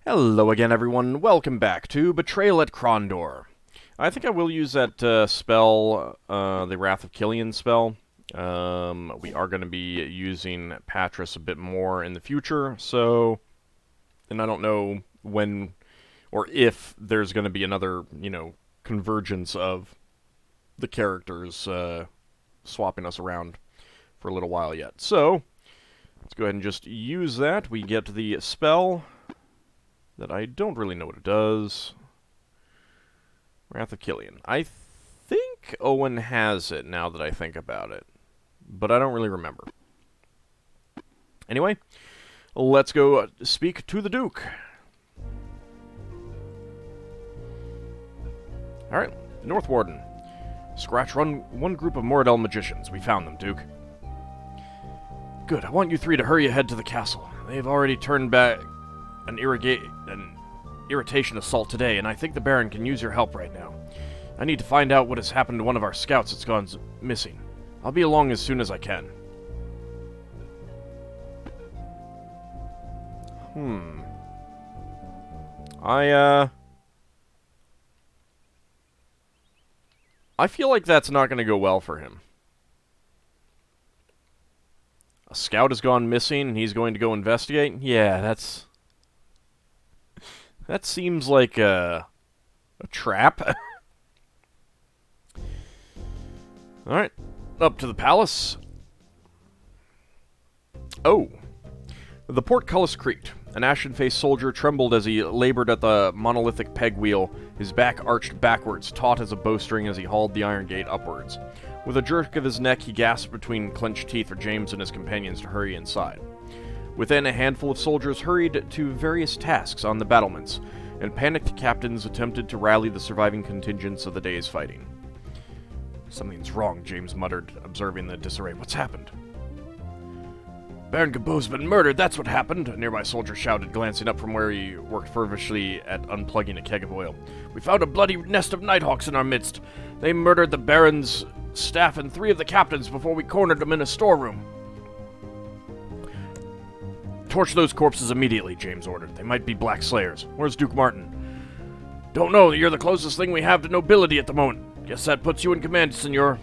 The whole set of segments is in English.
Hello again, everyone. Welcome back to Betrayal at Krondor. I think I will use that spell, the Wrath of Killian spell. We are going to be using Patras a bit more in the future, so... And I don't know when or if there's going to be another, convergence of the characters swapping us around for a little while yet. So, let's go ahead and just use that. We get the spell... that I don't really know what it does. Wrath of Killian. I think Owen has it now that I think about it, but I don't really remember. Anyway, let's go speak to the Duke. Alright, North Warden. Scratch run one group of Moradel magicians. We found them, Duke. Good, I want you three to hurry ahead to the castle. They've already turned back an irritation assault today, and I think the Baron can use your help right now. I need to find out what has happened to one of our scouts that's gone missing. I'll be along as soon as I can. I feel like that's not going to go well for him. A scout has gone missing, and he's going to go investigate? Yeah, that seems like a trap. Alright, up to the palace. Oh. The portcullis creaked. An ashen-faced soldier trembled as he labored at the monolithic peg wheel, his back arched backwards, taut as a bowstring as he hauled the iron gate upwards. With a jerk of his neck, he gasped between clenched teeth for James and his companions to hurry inside. Within, a handful of soldiers hurried to various tasks on the battlements, and panicked captains attempted to rally the surviving contingents of the day's fighting. Something's wrong, James muttered, observing the disarray. What's happened? Baron Cabot's been murdered, that's what happened, a nearby soldier shouted, glancing up from where he worked feverishly at unplugging a keg of oil. We found a bloody nest of nighthawks in our midst. They murdered the Baron's staff and 3 of the captains before we cornered them in a storeroom. Torch those corpses immediately, James ordered. They might be Black Slayers. Where's Duke Martin? Don't know. You're the closest thing we have to nobility at the moment. Guess that puts you in command, senor.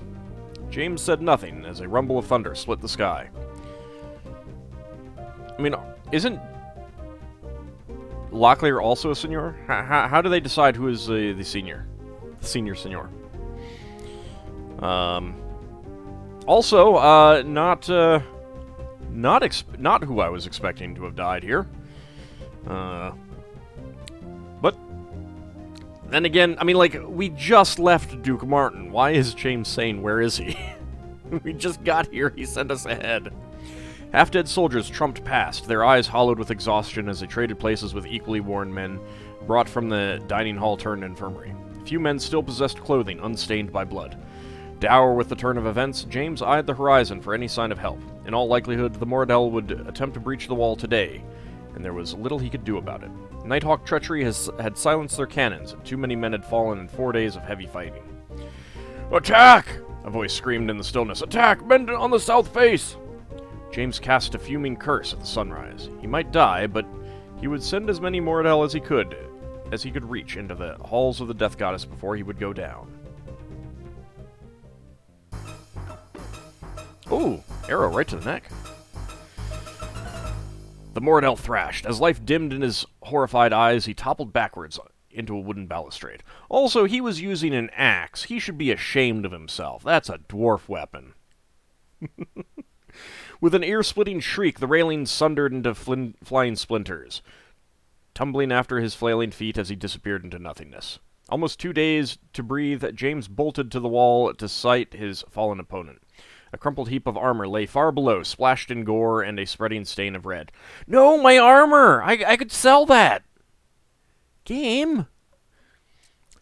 James said nothing as a rumble of thunder split the sky. I mean, isn't Locklear also a senor? How do they decide who is the senior? The senior senor. Also, not who I was expecting to have died here. But then again, I mean, like, we just left Duke Martin. Why is James saying, where is he? We just got here, he sent us ahead. Half-dead soldiers trumped past, their eyes hollowed with exhaustion as they traded places with equally worn men, brought from the dining hall turned infirmary. Few men still possessed clothing unstained by blood. Dour with the turn of events, James eyed the horizon for any sign of help. In all likelihood, the Moradel would attempt to breach the wall today, and there was little he could do about it. Nighthawk treachery had silenced their cannons, and too many men had fallen in 4 days of heavy fighting. Attack! A voice screamed in the stillness. Attack! Men on the south face! James cast a fuming curse at the sunrise. He might die, but he would send as many Moradel as he could reach into the halls of the Death Goddess before he would go down. Ooh, arrow right to the neck. The Moradel thrashed. As life dimmed in his horrified eyes, he toppled backwards into a wooden balustrade. Also, he was using an axe. He should be ashamed of himself. That's a dwarf weapon. With an ear-splitting shriek, the railing sundered into flying splinters, tumbling after his flailing feet as he disappeared into nothingness. Almost 2 days to breathe, James bolted to the wall to sight his fallen opponent. A crumpled heap of armor lay far below, splashed in gore and a spreading stain of red. No, my armor! I could sell that! Game?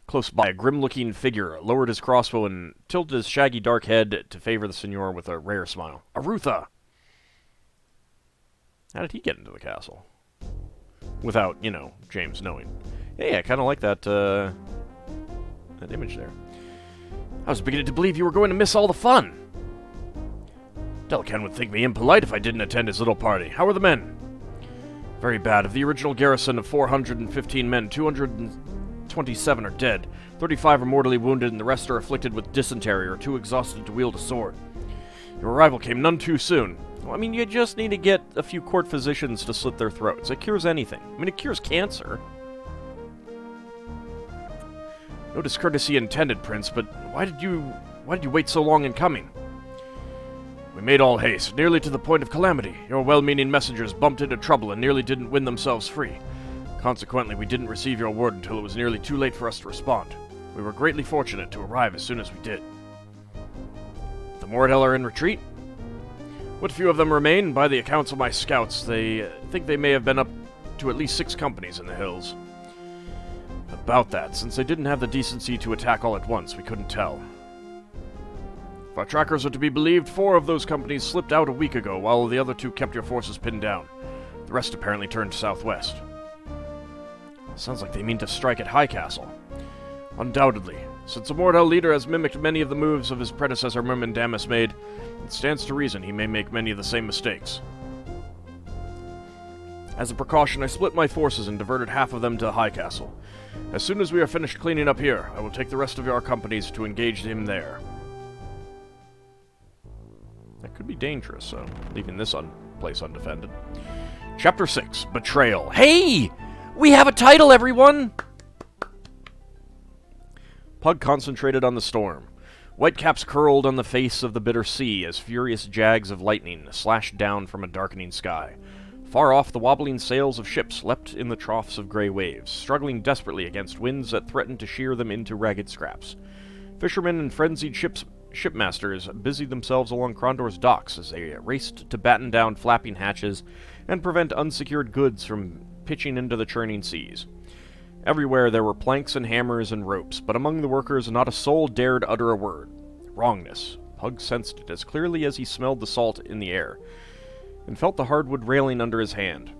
Close by, a grim-looking figure lowered his crossbow and tilted his shaggy dark head to favor the senor with a rare smile. Arutha! How did he get into the castle? Without, James knowing. Hey, I kind of like that image there. I was beginning to believe you were going to miss all the fun. Delcan would think me impolite if I didn't attend his little party. How are the men? Very bad. Of the original garrison of 415 men, 227 are dead, 35 are mortally wounded, and the rest are afflicted with dysentery or too exhausted to wield a sword. Your arrival came none too soon. Well, I mean, you just need to get a few court physicians to slit their throats. It cures anything. I mean, it cures cancer. No discourtesy intended, Prince, but why did you wait so long in coming? We made all haste, nearly to the point of calamity. Your well-meaning messengers bumped into trouble and nearly didn't win themselves free. Consequently, we didn't receive your word until it was nearly too late for us to respond. We were greatly fortunate to arrive as soon as we did. The Mordel are in retreat? What few of them remain, by the accounts of my scouts, they think they may have been up to at least 6 companies in the hills. About that, since they didn't have the decency to attack all at once, we couldn't tell. If our trackers are to be believed, 4 of those companies slipped out a week ago, while the other 2 kept your forces pinned down. The rest apparently turned southwest. Sounds like they mean to strike at High Castle. Undoubtedly. Since a Mordel leader has mimicked many of the moves of his predecessor Myrmindamus made, it stands to reason he may make many of the same mistakes. As a precaution, I split my forces and diverted half of them to High Castle. As soon as we are finished cleaning up here, I will take the rest of our companies to engage him there. That could be dangerous, so leaving this place undefended. Chapter 6, Betrayal. Hey! We have a title, everyone! Pug concentrated on the storm. Whitecaps curled on the face of the bitter sea as furious jags of lightning slashed down from a darkening sky. Far off, the wobbling sails of ships leapt in the troughs of gray waves, struggling desperately against winds that threatened to shear them into ragged scraps. Fishermen and frenzied shipmasters busied themselves along Krondor's docks as they raced to batten down flapping hatches and prevent unsecured goods from pitching into the churning seas. Everywhere there were planks and hammers and ropes, but among the workers not a soul dared utter a word. Wrongness. Pug sensed it as clearly as he smelled the salt in the air, and felt the hardwood railing under his hand.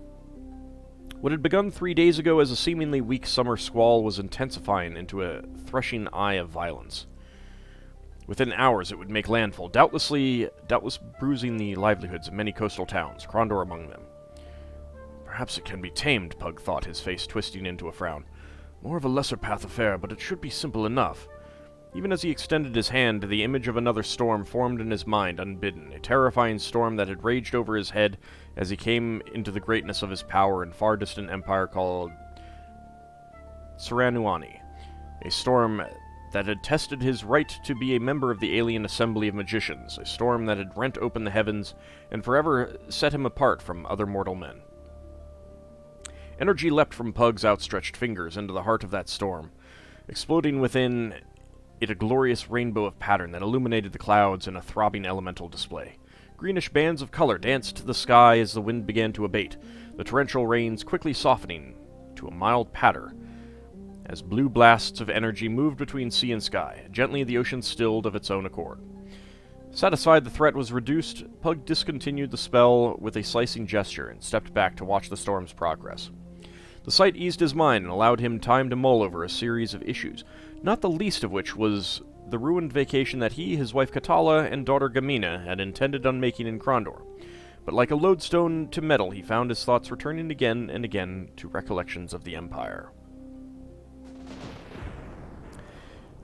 What had begun 3 days ago as a seemingly weak summer squall was intensifying into a threshing eye of violence. Within hours it would make landfall, doubtless bruising the livelihoods of many coastal towns, Krondor among them. Perhaps it can be tamed, Pug thought, his face twisting into a frown. More of a lesser path affair, but it should be simple enough. Even as he extended his hand, the image of another storm formed in his mind unbidden, a terrifying storm that had raged over his head as he came into the greatness of his power in far-distant empire called Saranuani, a storm that had tested his right to be a member of the alien assembly of magicians, a storm that had rent open the heavens and forever set him apart from other mortal men. Energy leapt from Pug's outstretched fingers into the heart of that storm, exploding within it a glorious rainbow of pattern that illuminated the clouds in a throbbing elemental display. Greenish bands of color danced to the sky as the wind began to abate, the torrential rains quickly softening to a mild patter, as blue blasts of energy moved between sea and sky. Gently the ocean stilled of its own accord. Satisfied the threat was reduced, Pug discontinued the spell with a slicing gesture and stepped back to watch the storm's progress. The sight eased his mind and allowed him time to mull over a series of issues, not the least of which was the ruined vacation that he, his wife Katala, and daughter Gamina had intended on making in Krondor. But like a lodestone to metal, he found his thoughts returning again and again to recollections of the Empire.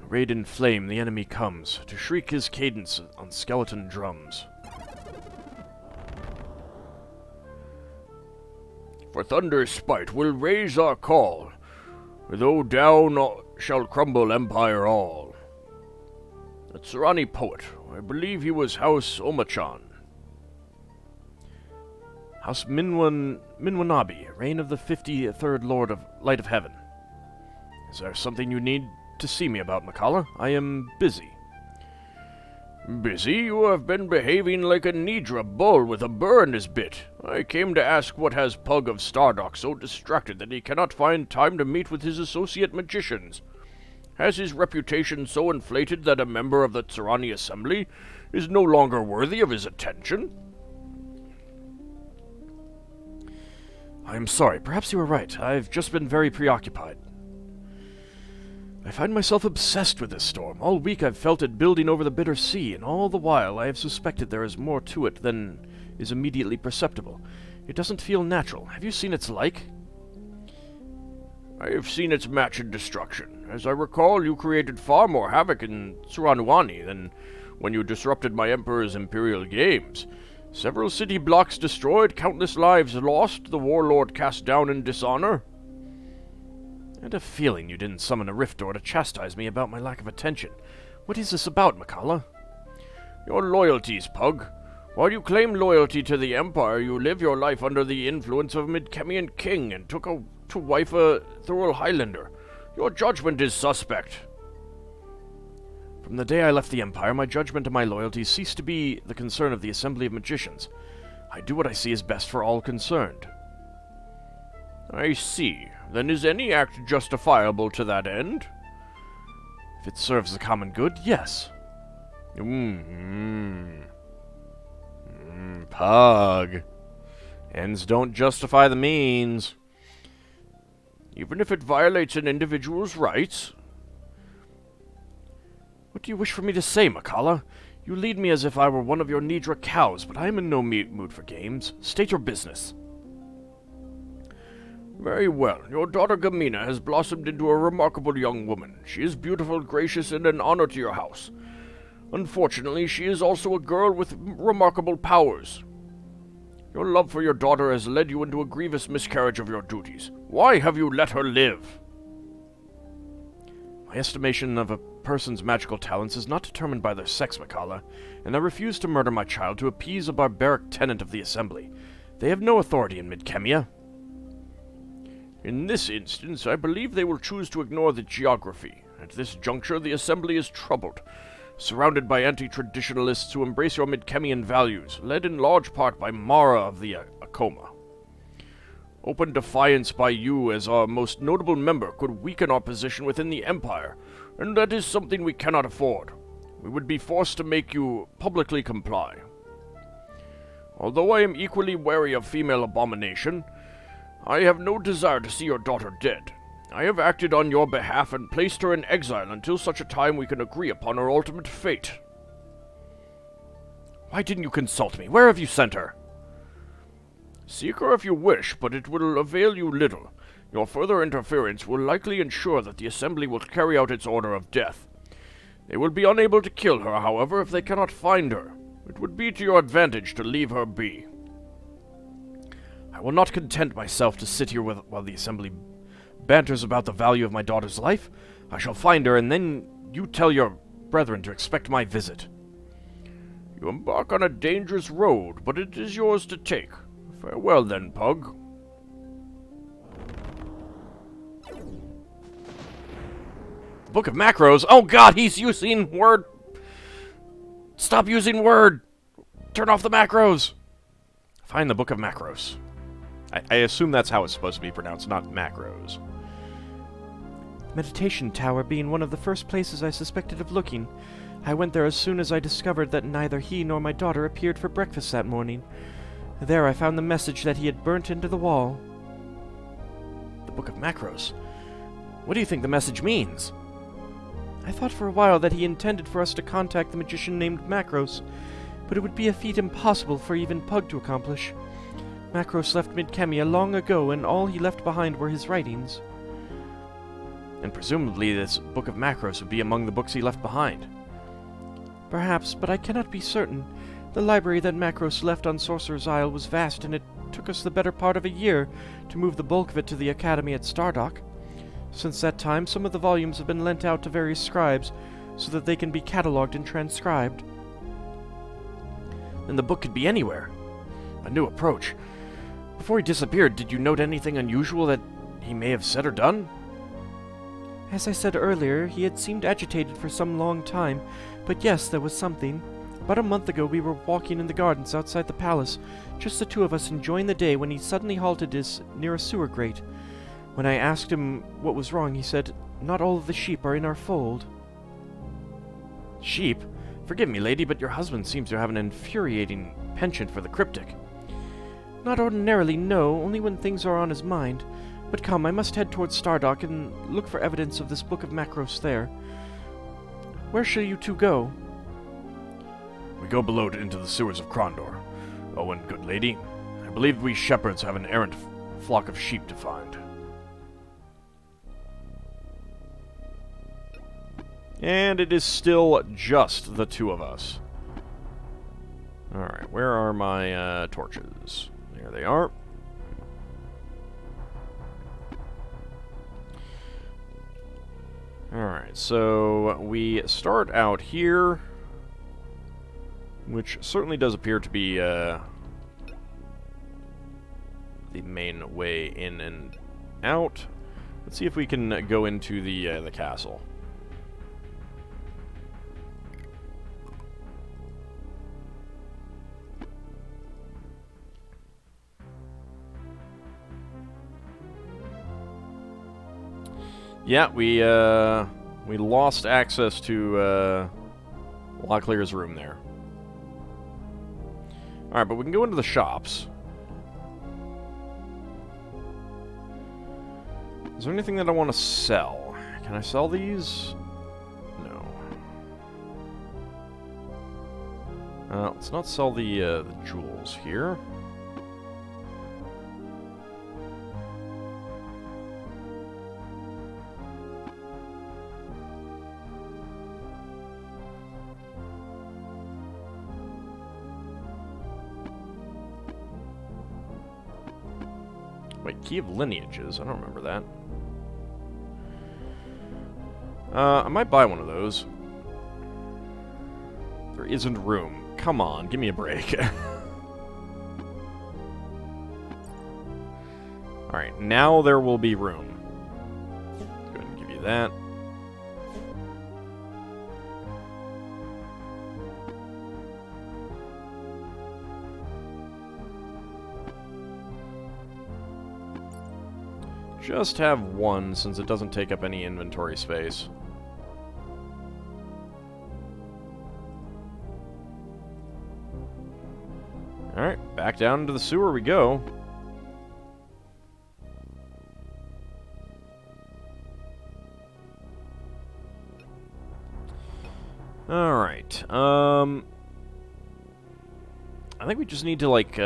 Arrayed in flame, the enemy comes, to shriek his cadence on skeleton drums. For thunder's spite will raise our call, though down shall crumble empire all. The Tsarani poet, I believe he was House Omachan. House Minwanabi, reign of the 53rd Lord of Light of Heaven. Is there something you need to see me about, Makala? I am busy. Busy? You have been behaving like a Nidra bull with a burr in his bit. I came to ask what has Pug of Stardock so distracted that he cannot find time to meet with his associate magicians. Has his reputation so inflated that a member of the Tsarani Assembly is no longer worthy of his attention? I am sorry. Perhaps you are right. I've just been very preoccupied. I find myself obsessed with this storm. All week I've felt it building over the bitter sea, and all the while I have suspected there is more to it than is immediately perceptible. It doesn't feel natural. Have you seen its like? I have seen its match in destruction. As I recall, you created far more havoc in Suranuani than when you disrupted my Emperor's Imperial Games. Several city blocks destroyed, countless lives lost, the warlord cast down in dishonor. I had a feeling you didn't summon a Riftwar to chastise me about my lack of attention. What is this about, Mikala? Your loyalties, Pug. While you claim loyalty to the Empire, you live your life under the influence of a Midkemian king and took to wife a Thurl Highlander. Your judgment is suspect. From the day I left the Empire, my judgment and my loyalties ceased to be the concern of the Assembly of Magicians. I do what I see is best for all concerned. I see. Then is any act justifiable to that end? If it serves the common good, yes. Pug. Ends don't justify the means. Even if it violates an individual's rights? What do you wish for me to say, Mikala? You lead me as if I were one of your Nidra cows, but I am in no mood for games. State your business. Very well. Your daughter Gamina has blossomed into a remarkable young woman. She is beautiful, gracious, and an honor to your house. Unfortunately, she is also a girl with remarkable powers. Your love for your daughter has led you into a grievous miscarriage of your duties. Why have you let her live? My estimation of a person's magical talents is not determined by their sex, Mikala, and I refuse to murder my child to appease a barbaric tenant of the Assembly. They have no authority in Midkemia. In this instance, I believe they will choose to ignore the geography. At this juncture, the Assembly is troubled, surrounded by anti-traditionalists who embrace your Midkemian values, led in large part by Mara of the Akoma. Open defiance by you as our most notable member could weaken our position within the Empire, and that is something we cannot afford. We would be forced to make you publicly comply. Although I am equally wary of female abomination, I have no desire to see your daughter dead. I have acted on your behalf and placed her in exile until such a time we can agree upon her ultimate fate. Why didn't you consult me? Where have you sent her? Seek her if you wish, but it will avail you little. Your further interference will likely ensure that the Assembly will carry out its order of death. They will be unable to kill her, however, if they cannot find her. It would be to your advantage to leave her be. I will not content myself to sit here while the Assembly banters about the value of my daughter's life. I shall find her, and then you tell your brethren to expect my visit. You embark on a dangerous road, but it is yours to take. Farewell then, Pug. Book of Macros? Oh god, he's using word! Stop using word! Turn off the macros! Find the Book of Macros. I assume that's how it's supposed to be pronounced, not macros. Meditation Tower being one of the first places I suspected of looking. I went there as soon as I discovered that neither he nor my daughter appeared for breakfast that morning. There I found the message that he had burnt into the wall. The Book of Macros? What do you think the message means? I thought for a while that he intended for us to contact the magician named Macros, but it would be a feat impossible for even Pug to accomplish. Macros left Midkemia long ago, and all he left behind were his writings. And presumably this Book of Macros would be among the books he left behind. Perhaps, but I cannot be certain. The library that Macros left on Sorcerer's Isle was vast, and it took us the better part of a year to move the bulk of it to the Academy at Stardock. Since that time, some of the volumes have been lent out to various scribes, so that they can be catalogued and transcribed. Then the book could be anywhere. A new approach. Before he disappeared, did you note anything unusual that he may have said or done? As I said earlier, he had seemed agitated for some long time, but yes, there was something. About a month ago we were walking in the gardens outside the palace, just the two of us enjoying the day, when he suddenly halted near a sewer grate. When I asked him what was wrong, he said, "Not all of the sheep are in our fold." Sheep? Forgive me, lady, but your husband seems to have an infuriating penchant for the cryptic. Not ordinarily, no, only when things are on his mind. But come, I must head towards Stardock and look for evidence of this Book of Macros there. Where shall you two go? We go below into the sewers of Krondor. Oh, and good lady, I believe we shepherds have an errant flock of sheep to find. And it is still just the two of us. Alright, where are my torches? There they are. Alright, so we start out here, which certainly does appear to be the main way in and out. Let's see if we can go into the castle. Yeah, we lost access to Locklear's room there. Alright, but we can go into the shops. Is there anything that I want to sell? Can I sell these? No. Let's not sell the jewels here. Wait, Key of Lineages? I don't remember that. I might buy one of those. There isn't room. Come on, give me a break. Alright, now there will be room. Go ahead and give you that. Just have one, since it doesn't take up any inventory space. Alright, back down into the sewer we go. Alright, I think we just need to, like,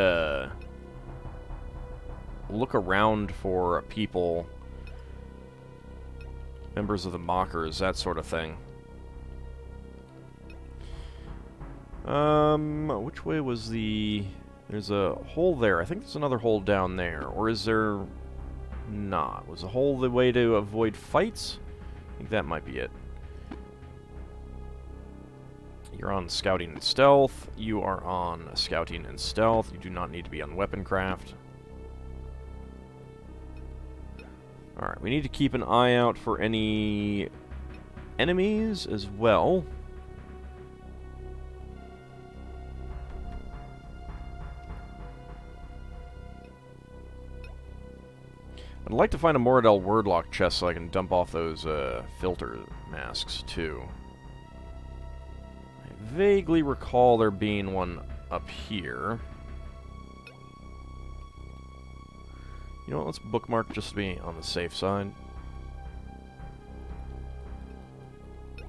look around for people, members of the Mockers, that sort of thing. Which way was the... There's a hole there. I think there's another hole down there. Or is there not? Was a hole the way to avoid fights? I think that might be it. You're on scouting and stealth. You are on scouting and stealth. You do not need to be on weaponcraft. Alright, we need to keep an eye out for any enemies as well. I'd like to find a Moradel wordlock chest so I can dump off those filter masks too. I vaguely recall there being one up here. You know what, let's bookmark just to be on the safe side. I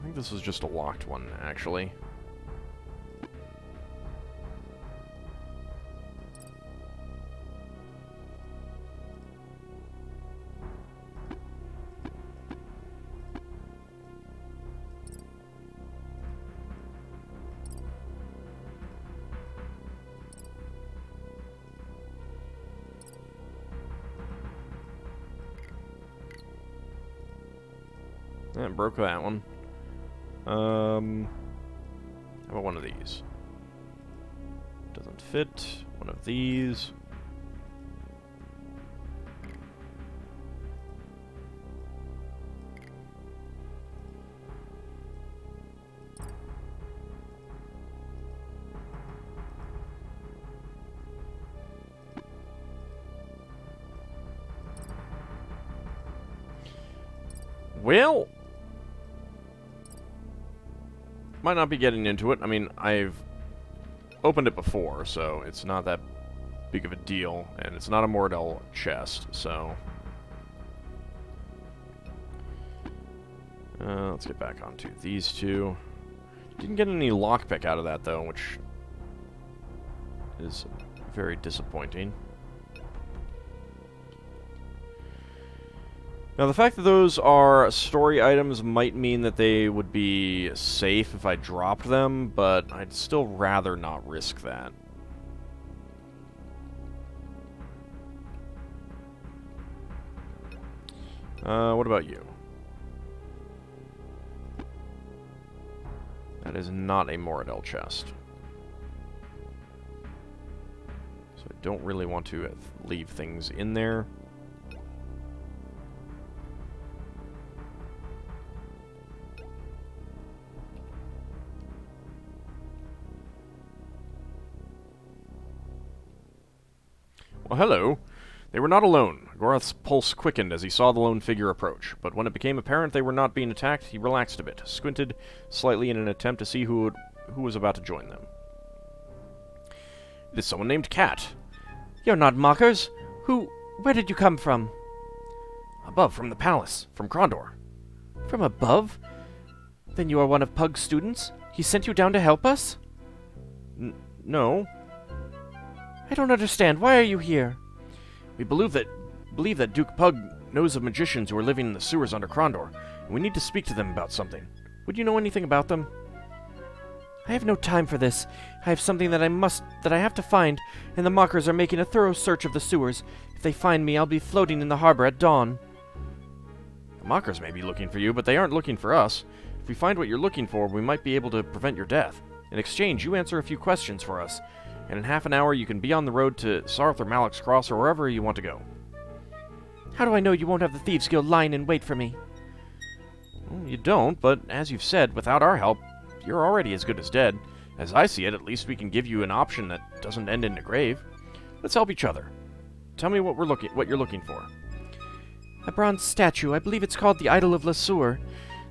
think this is just a locked one, actually. That broke that one. How about one of these? Doesn't fit. One of these. Well, might not be getting into it. I mean, I've opened it before, so it's not that big of a deal, and it's not a Moradel chest, so... Let's get back onto these two. Didn't get any lockpick out of that, though, which is very disappointing. Now, the fact that those are story items might mean that they would be safe if I dropped them, but I'd still rather not risk that. What about you? That is not a Moradel chest. So I don't really want to leave things in there. Well, hello. They were not alone. Gorath's pulse quickened as he saw the lone figure approach, but when it became apparent they were not being attacked, he relaxed a bit, squinted slightly in an attempt to see who was about to join them. It is someone named Cat. You're not mockers. Where did you come from? Above, from the palace, from Krondor. From above? Then you are one of Pug's students? He sent you down to help us? No. I don't understand. Why are you here? We believe that Duke Pug knows of magicians who are living in the sewers under Krondor, and we need to speak to them about something. Would you know anything about them? I have no time for this. I have something that I have to find, and the mockers are making a thorough search of the sewers. If they find me, I'll be floating in the harbor at dawn. The mockers may be looking for you, but they aren't looking for us. If we find what you're looking for, we might be able to prevent your death. In exchange, you answer a few questions for us, and in half an hour you can be on the road to Sarth or Malek's Cross or wherever you want to go. How do I know you won't have the Thieves Guild lying in wait for me? Well, you don't, but as you've said, without our help, you're already as good as dead. As I see it, at least we can give you an option that doesn't end in a grave. Let's help each other. Tell me what you're looking for. A bronze statue. I believe it's called the Idol of Lasur.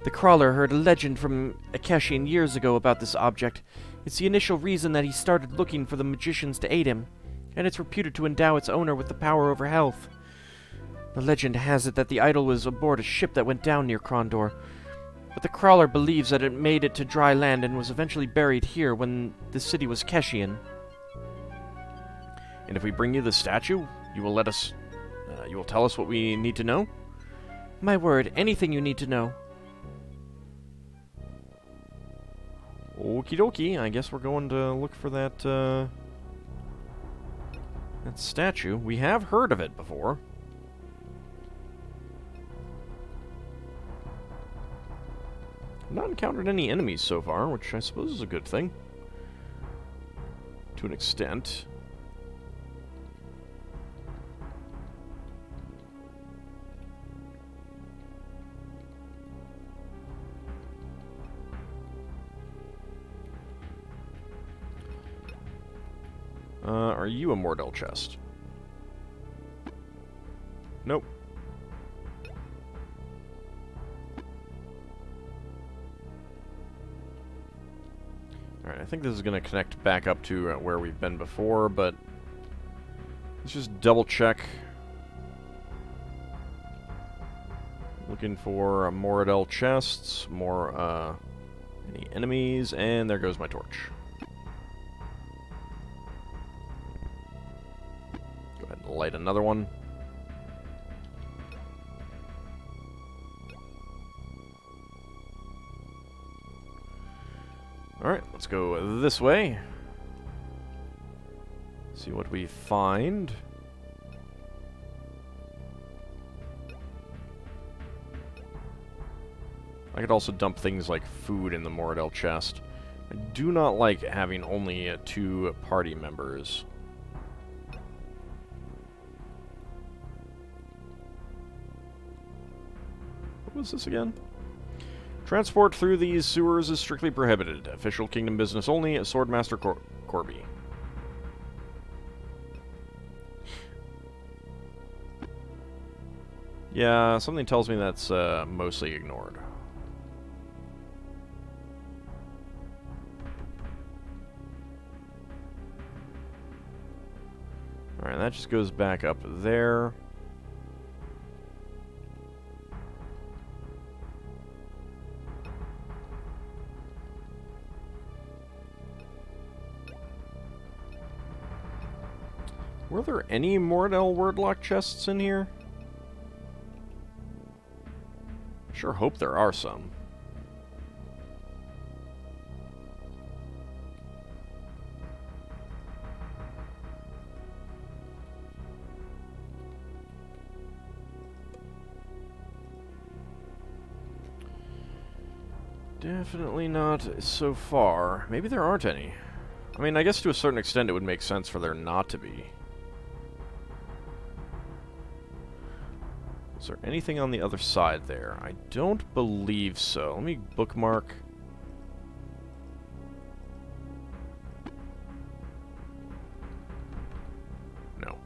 The Crawler heard a legend from Akeshian years ago about this object. It's the initial reason that he started looking for the magicians to aid him, and it's reputed to endow its owner with the power over health. The legend has it that the idol was aboard a ship that went down near Krondor, but the Crawler believes that it made it to dry land and was eventually buried here when the city was Keshian. And if we bring you the statue, you will you will tell us what we need to know? My word, anything you need to know. Okie dokie, I guess we're going to look for that statue. We have heard of it before. I've not encountered any enemies so far, which I suppose is a good thing. To an extent. Are you a Mordell chest? Nope. Alright, I think this is going to connect back up to where we've been before, but let's just double check. Looking for Moradel chests, any enemies, and there goes my torch. Go ahead and light another one. Alright, let's go this way. See what we find. I could also dump things like food in the Moradel chest. I do not like having only 2 party members. What was this again? Transport through these sewers is strictly prohibited. Official kingdom business only. Swordmaster Corby. Yeah, something tells me that's mostly ignored. Alright, that just goes back up there. Were there any Mordell wordlock chests in here? Sure hope there are some. Definitely not so far. Maybe there aren't any. I mean, I guess to a certain extent it would make sense for there not to be. Is there anything on the other side there? I don't believe so. Let me bookmark. No.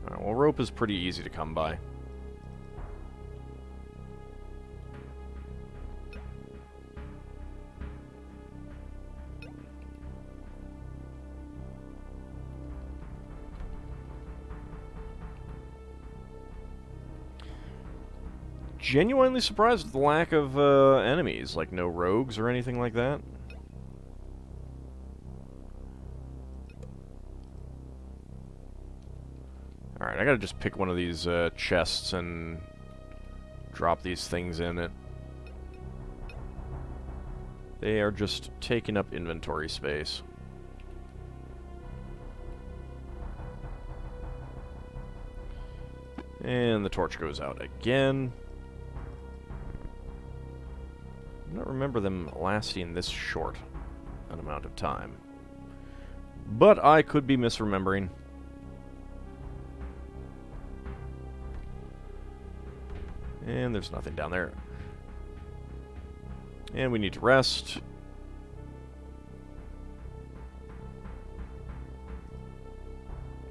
Alright, well, rope is pretty easy to come by. Genuinely surprised at the lack of enemies, like no rogues or anything like that. Alright, I gotta just pick one of these chests and drop these things in it. They are just taking up inventory space. And the torch goes out again. I don't remember them lasting this short an amount of time. But I could be misremembering. And there's nothing down there. And we need to rest.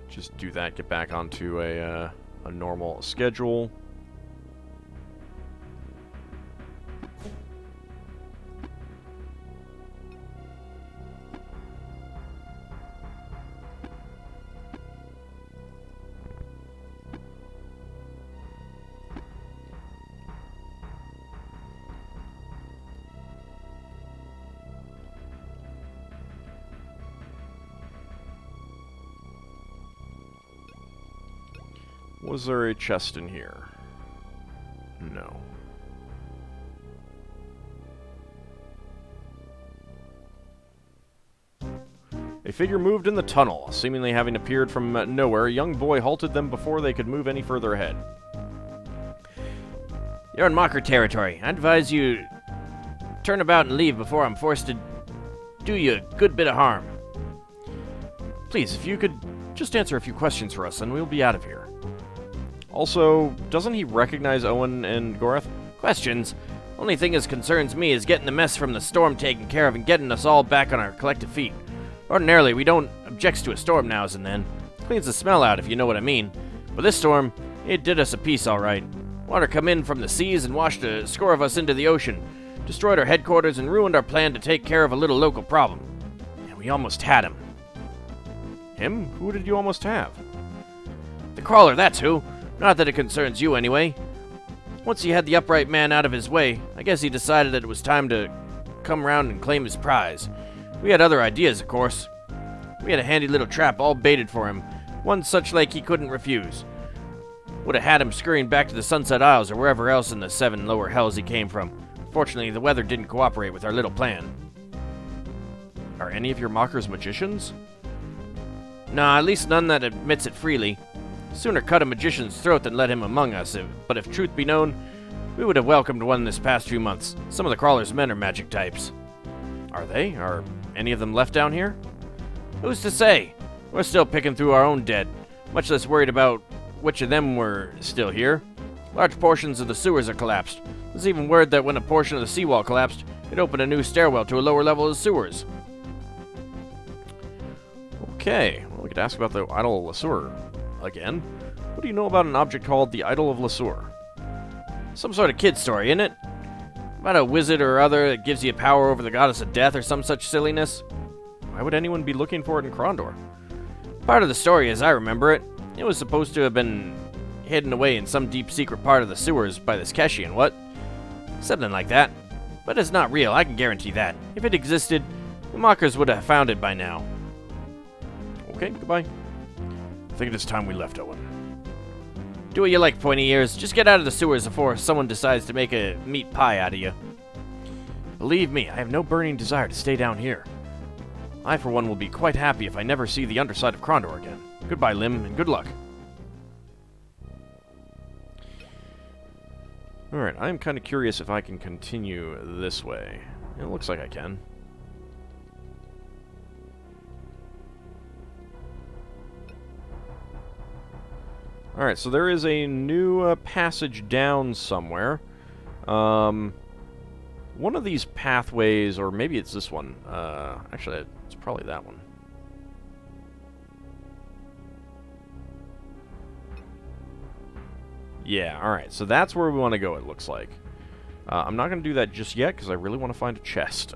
Just do that, get back onto a normal schedule. Was there a chest in here? No. A figure moved in the tunnel. Seemingly having appeared from nowhere, a young boy halted them before they could move any further ahead. You're in Mocker territory. I advise you turn about and leave before I'm forced to do you a good bit of harm. Please, if you could just answer a few questions for us, and we'll be out of here. Also, doesn't he recognize Owen and Gorath? Questions? Only thing that concerns me is getting the mess from the storm taken care of and getting us all back on our collective feet. Ordinarily, we don't object to a storm nows and then. Cleans the smell out, if you know what I mean. But this storm, it did us a piece all right. Water come in from the seas and washed a score of us into the ocean. Destroyed our headquarters and ruined our plan to take care of a little local problem. And we almost had him. Him? Who did you almost have? The crawler, that's who. Not that it concerns you, anyway. Once he had the upright man out of his way, I guess he decided that it was time to come round and claim his prize. We had other ideas, of course. We had a handy little trap all baited for him, one such like he couldn't refuse. Would have had him scurrying back to the Sunset Isles or wherever else in the 7 lower hells he came from. Fortunately, the weather didn't cooperate with our little plan. Are any of your mockers magicians? Nah, at least none that admits it freely. Sooner cut a magician's throat than let him among us, but if truth be known, we would have welcomed one this past few months. Some of the crawler's men are magic types. Are they? Are any of them left down here? Who's to say? We're still picking through our own dead, much less worried about which of them were still here. Large portions of the sewers are collapsed. There's even word that when a portion of the seawall collapsed, it opened a new stairwell to a lower level of the sewers. Okay, well, we could ask about the Idol of Lasur again. What do you know about an object called the Idol of Lasur? Some sort of kid story, isn't it? About a wizard or other that gives you power over the goddess of death or some such silliness. Why would anyone be looking for it in Krondor? Part of the story, as I remember it, it was supposed to have been hidden away in some deep secret part of the sewers by this Keshian, what? Something like that. But it's not real, I can guarantee that. If it existed, the mockers would have found it by now. Okay, goodbye. think it is time we left, Owen. Do what you like, pointy ears. Just get out of the sewers before someone decides to make a meat pie out of you. Believe me, I have no burning desire to stay down here. I, for one, will be quite happy if I never see the underside of Krondor again. Goodbye, Lim, and good luck. Alright, I'm kind of curious if I can continue this way. It looks like I can. Alright, so there is a new passage down somewhere. One of these pathways, or maybe it's this one. Actually, it's probably that one. Yeah, alright, so that's where we want to go, it looks like. I'm not going to do that just yet, because I really want to find a chest.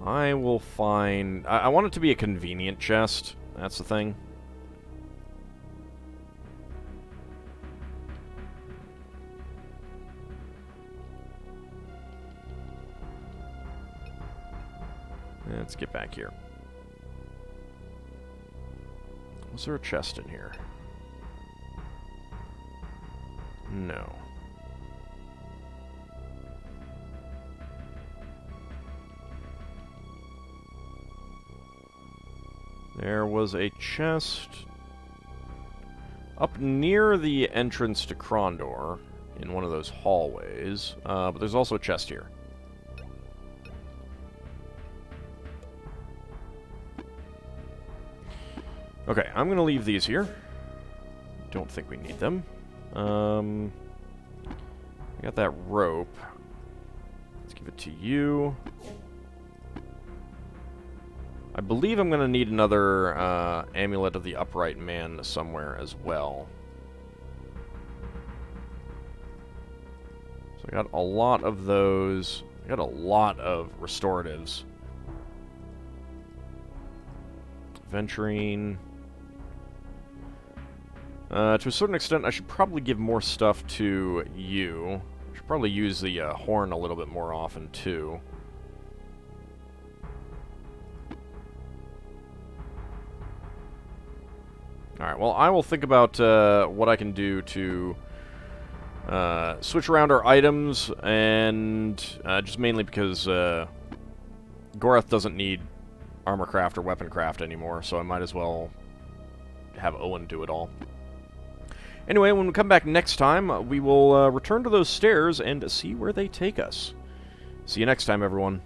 I will find... I want it to be a convenient chest. That's the thing. Let's get back here. Was there a chest in here? No. There was a chest up near the entrance to Krondor in one of those hallways, but there's also a chest here. Okay, I'm going to leave these here. Don't think we need them. I got that rope. Let's give it to you. I believe I'm going to need another Amulet of the Upright Man somewhere as well. So I got a lot of those. I got a lot of restoratives. Venturine. To a certain extent, I should probably give more stuff to you. I should probably use the horn a little bit more often, too. Alright, well, I will think about what I can do to switch around our items, and just mainly because Gorath doesn't need armor craft or weapon craft anymore, so I might as well have Owen do it all. Anyway, when we come back next time, we will return to those stairs and see where they take us. See you next time, everyone.